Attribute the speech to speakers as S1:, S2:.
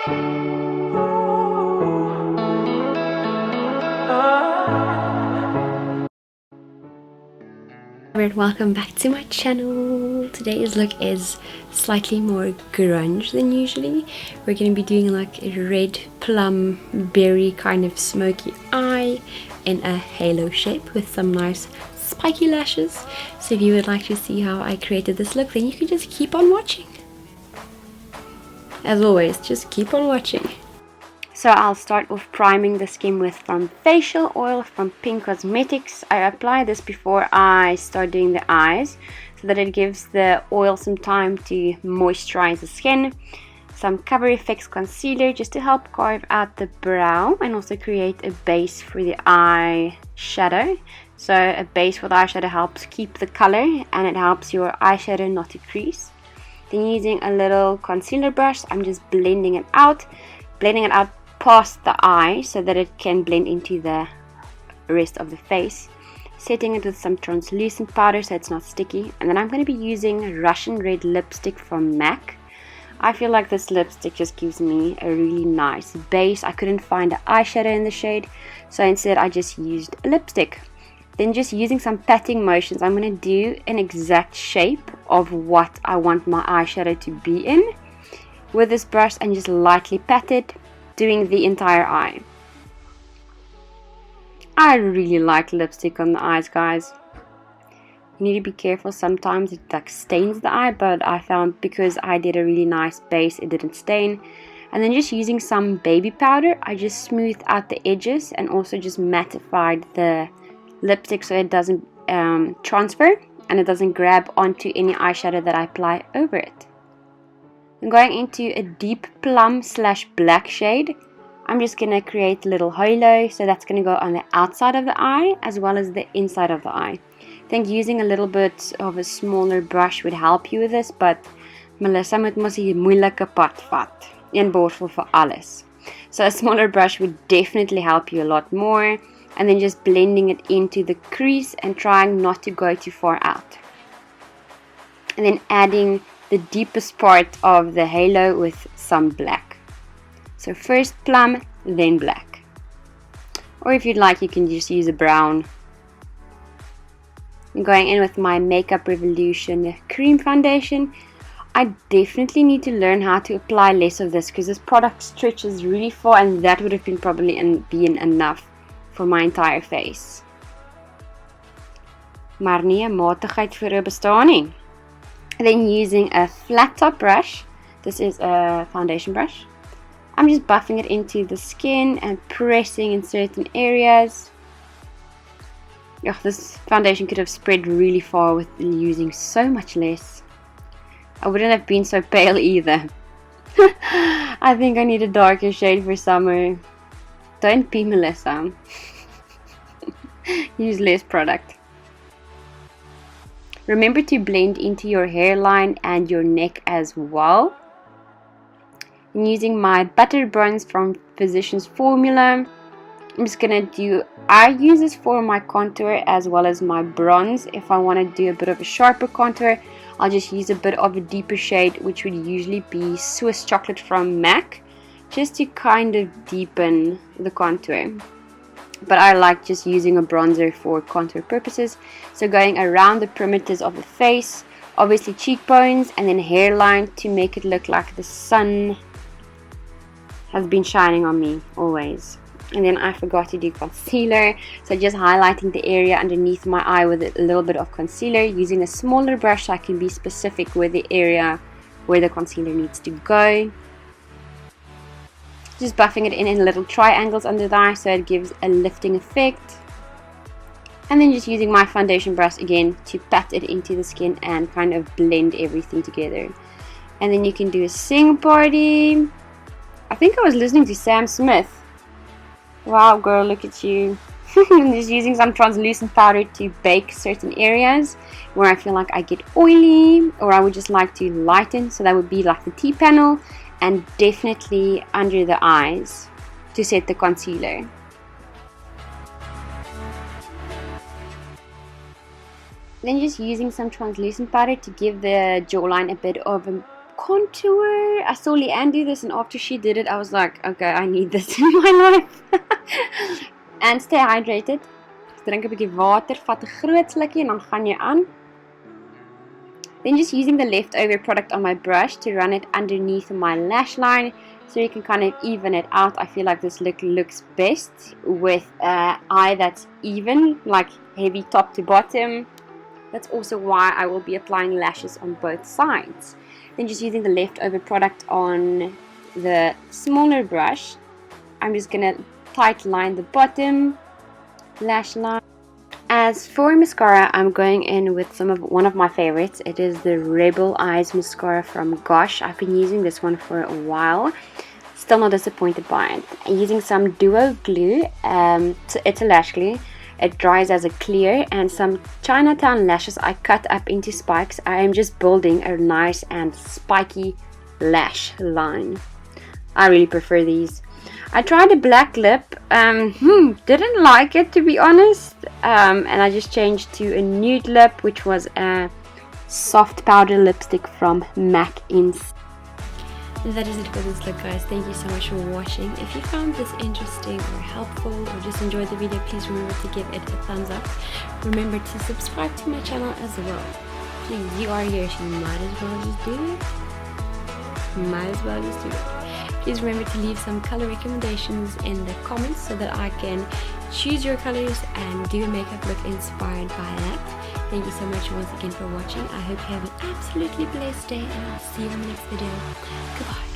S1: Alright, welcome back to my channel. Today's look is slightly more grunge than usually. We're going to be doing like a red plum berry kind of smoky eye in a halo shape with some nice spiky lashes. So if you would like to see how I created this look, then you can just keep on watching. As always, just keep on watching. So I'll start off priming the skin with some facial oil from Pink Cosmetics. I apply this before I start doing the eyes so that it gives the oil some time to moisturize the skin. Some Cover FX concealer just to help carve out the brow and also create a base for the eye shadow. So a base for the eyeshadow helps keep the color and it helps your eyeshadow not to crease. Then using a little concealer brush, I'm just blending it out past the eye so that it can blend into the rest of the face. Setting it with some translucent powder so it's not sticky. And then I'm going to be using Russian Red lipstick from MAC. I feel like this lipstick just gives me a really nice base. I couldn't find an eyeshadow in the shade, so instead I just used a lipstick. Then just using some patting motions, I'm going to do an exact shape of what I want my eyeshadow to be in with this brush and just lightly pat it, doing the entire eye. I really like lipstick on the eyes, guys. You need to be careful, sometimes it like stains the eye, but I found because I did a really nice base, it didn't stain. And then just using some baby powder, I just smoothed out the edges and also just mattified the lipstick so it doesn't transfer and it doesn't grab onto any eyeshadow that I apply over it. I'm going into a deep plum / black shade. I'm just going to create a little halo, so that's going to go on the outside of the eye as well as the inside of the eye. I think using a little bit of a smaller brush would help you with this, but Melissa moet mos die moeilike pad vat. Een borstel vir alles. So a smaller brush would definitely help you a lot more, and then just blending it into the crease and trying not to go too far out. And then adding the deepest part of the halo with some black. So first plum, then black. Or if you'd like, you can just use a brown. I'm going in with my Makeup Revolution cream foundation. I definitely need to learn how to apply less of this because this product stretches really far and that would have been probably been enough for my entire face. Maar nie 'n matigheid vir 'n bestaan nie. Then using a flat top brush, this is a foundation brush, I'm just buffing it into the skin and pressing in certain areas. Ugh, this foundation could have spread really far with using so much less. I wouldn't have been so pale either. I think I need a darker shade for summer. Don't be Melissa. Use less product. Remember to blend into your hairline and your neck as well. I'm using my butter bronze from Physicians Formula. I'm just gonna I use this for my contour as well as my bronze. If I want to do a bit of a sharper contour, I'll just use a bit of a deeper shade, which would usually be Swiss Chocolate from MAC, just to kind of deepen the contour. But I like just using a bronzer for contour purposes. So going around the perimeters of the face, obviously cheekbones, and then hairline to make it look like the sun has been shining on me always. And then I forgot to do concealer, so just highlighting the area underneath my eye with a little bit of concealer, using a smaller brush so I can be specific with the area where the concealer needs to go. Just buffing it in little triangles under the eye so it gives a lifting effect. And then just using my foundation brush again to pat it into the skin and kind of blend everything together. And then you can do a sing party. I think I was listening to Sam Smith. Wow, girl, look at you. I'm just using some translucent powder to bake certain areas where I feel like I get oily or I would just like to lighten. So that would be like the T-panel and definitely under the eyes to set the concealer. Then just using some translucent powder to give the jawline a bit of contour. I saw Leanne do this, and after she did it, I was like, okay, I need this in my life. And stay hydrated. Drink 'n bietjie water, vat 'n groot slukkie en dan gaan jy aan. Then just using the leftover product on my brush to run it underneath my lash line so you can kind of even it out. I feel like this look looks best with an eye that's even, like heavy top to bottom. That's also why I will be applying lashes on both sides. Then just using the leftover product on the smaller brush, I'm just gonna tight line the bottom lash line. As for mascara, I'm going in with one of my favorites. It is the Rebel Eyes mascara from Gosh. I've been using this one for a while. Still not disappointed by it. I'm using some Duo glue. It's a lash glue. It dries as a clear, and some Chinatown lashes I cut up into spikes. I am just building a nice and spiky lash line. I really prefer these. I tried a black lip, didn't like it, to be honest, and I just changed to a nude lip, which was a soft powder lipstick from MAC Ins. That is it for this look, guys. Thank you so much for watching. If you found this interesting or helpful or just enjoyed the video, please remember to give it a thumbs up. Remember to subscribe to my channel as well. Please, you are here, so you might as well just do it. Please remember to leave some color recommendations in the comments so that I can choose your colors and do a makeup look inspired by that. Thank you so much once again for watching. I hope you have an absolutely blessed day, and I'll see you in the next video. Goodbye.